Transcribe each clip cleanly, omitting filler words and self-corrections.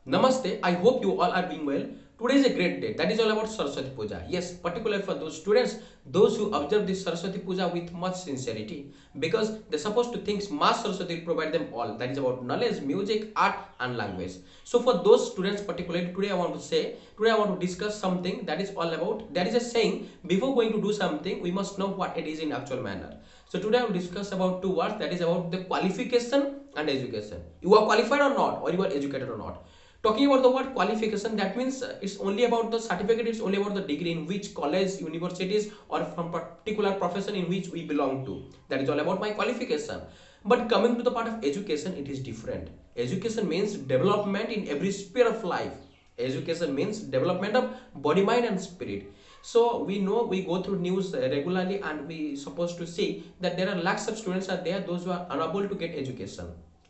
Namaste, I hope you all are doing well. Today is a great day. That is all about Saraswati Puja. Yes, particularly for those students, those who observe this Saraswati Puja with much sincerity, because they're supposed to think Ma Saraswati will provide them all. That is about knowledge, music, art, and language. So for those students, particularly today I want to discuss something that is all about. That is a saying: before going to do something, we must know what it is in actual manner. So today I will discuss about two words. That is about the qualification and education. You are qualified or not, or you are educated or not. Talking about the word qualification, that means it's only about the certificate, it's only about the degree in which college, universities, or from particular profession in which we belong to. That is all about my qualification. But coming to the part of education, it is different. Education means development in every sphere of life. Education means development of body, mind, and spirit. So we know, we go through news regularly, and we supposed to see that there are lakhs of students are there, those who are unable to get education.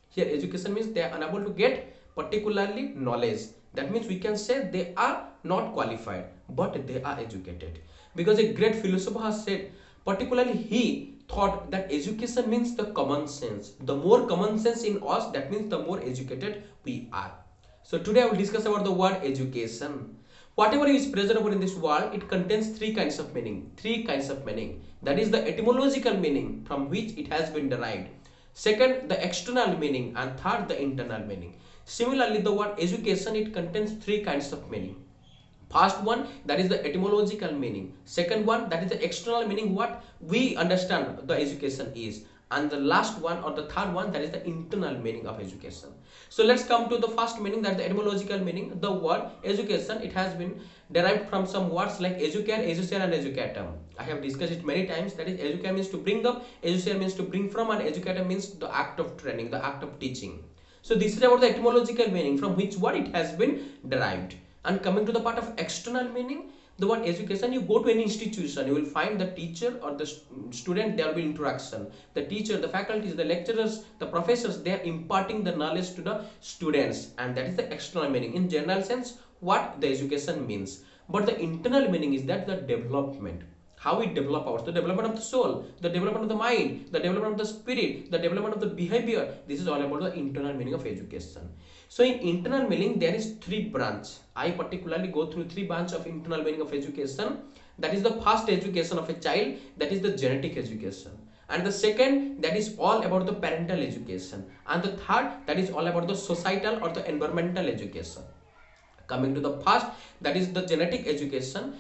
Here education means they are unable to get particularly knowledge. That means we can say they are not qualified, but they are educated, because a great philosopher has said, particularly he thought that education means the common sense. The more common sense in us, that means the more educated we are. So today I will discuss about the word education. Whatever is present over in this world, it contains three kinds of meaning. Three kinds of meaning. That is the etymological meaning from which it has been derived. Second, the external meaning, and third, the internal meaning. Similarly, the word education, it contains three kinds of meaning. First one, that is the etymological meaning. Second one, that is the external meaning, what we understand the education is. And the last one, or the third one, that is the internal meaning of education. So let's come to the first meaning, that is the etymological meaning. The word education, it has been derived from some words like educare, educere, and educatum. I have discussed it many times. That is, educare means to bring up, educere means to bring from, and educatum means the act of training, the act of teaching. So this is about the etymological meaning from which word it has been derived. And coming to the part of external meaning, the word education, you go to any institution, you will find the teacher or the student, there will be interaction. The teacher, the faculties, the lecturers, the professors, they are imparting the knowledge to the students, and that is the external meaning. In general sense, what the education means. But the internal meaning is that the development, how we develop ours, the development of the soul, the development of the mind, the development of the spirit, the development of the behavior. This is all about the internal meaning of education. So in internal meaning, there is three branch. I particularly go through three branch of internal meaning of education. That is the first education of a child, that is the genetic education. And the second, that is all about the parental education. And the third, that is all about the societal or the environmental education. Coming to the first, that is the genetic education.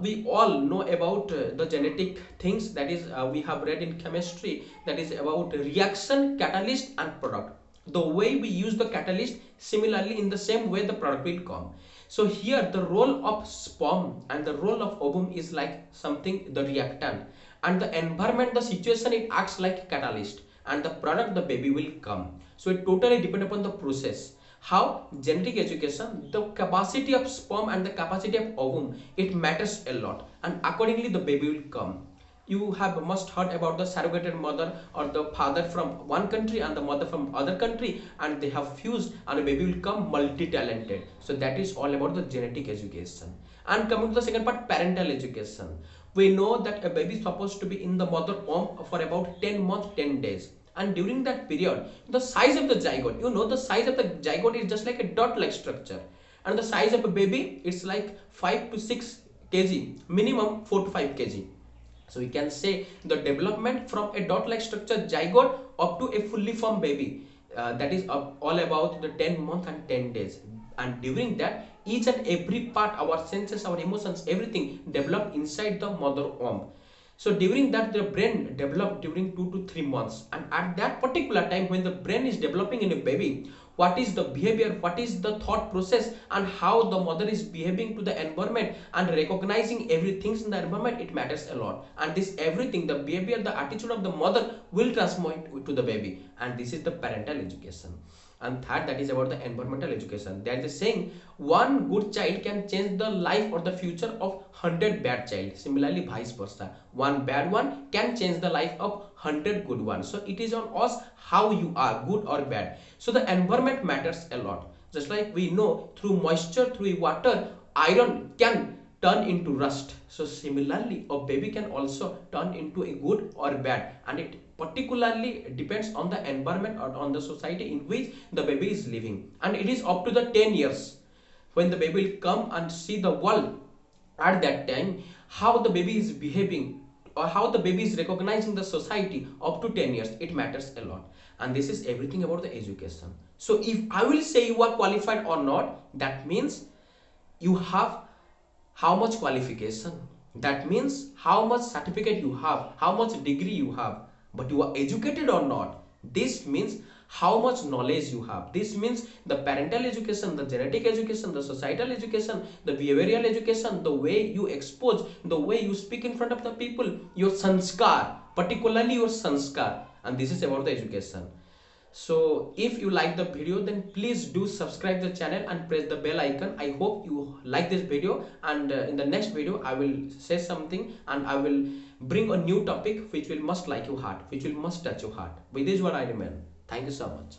We all know about the genetic things. That is, we have read in chemistry, that is about reaction, catalyst, and product. The way we use the catalyst, similarly in the same way the product will come. So here the role of sperm and the role of ovum is like something, the reactant, and the environment, the situation, it acts like catalyst, and the product, the baby, will come. So it totally depends upon the process. How genetic education, the capacity of sperm and the capacity of ovum, it matters a lot, and accordingly the baby will come. You have must heard about the surrogated mother, or the father from one country and the mother from other country, and they have fused and a baby will come multi-talented. So that is all about the genetic education. And coming to the second part, parental education. We know that a baby is supposed to be in the mother womb for about 10 months 10 days, and during that period the size of the zygote, the size of the zygote is just like a dot like structure, and the size of a baby, it's like 5 to 6 kg, minimum 4 to 5 kg. So we can say the development from a dot like structure zygote up to a fully formed baby, that is all about the 10 months and 10 days. And during that, each and every part, our senses, our emotions, everything develop inside the mother womb. So during that, the brain developed during 2 to 3 months, and at that particular time when the brain is developing in a baby, what is the behavior, what is the thought process, and how the mother is behaving to the environment and recognizing everything in the environment, it matters a lot. And this everything, the behavior, the attitude of the mother will transmit to the baby, and this is the parental education. And third, that is about the environmental education. There is a saying, one good child can change the life or the future of 100 bad child. Similarly, vice versa, one bad one can change the life of 100 good ones. So it is on us how you are, good or bad. So the environment matters a lot. Just like we know, through moisture, through water, iron can turn into rust. So similarly, a baby can also turn into a good or bad, and it particularly depends on the environment or on the society in which the baby is living. And it is up to the 10 years when the baby will come and see the world. At that time, how the baby is behaving or how the baby is recognizing the society up to 10 years, it matters a lot. And this is everything about the education. So if I will say you are qualified or not, that means you have how much qualification, that means how much certificate you have, how much degree you have, but you are educated or not. This means how much knowledge you have. This means the parental education, the genetic education, the societal education, the behavioral education, the way you expose, the way you speak in front of the people, your sanskar, particularly your sanskar. And this is about the education. So if you like the video, then please do subscribe the channel and press the bell icon. I hope you like this video, and in the next video I will say something and I will bring a new topic which will must like your heart, which will must touch your heart. With this one I remain. Thank you so much.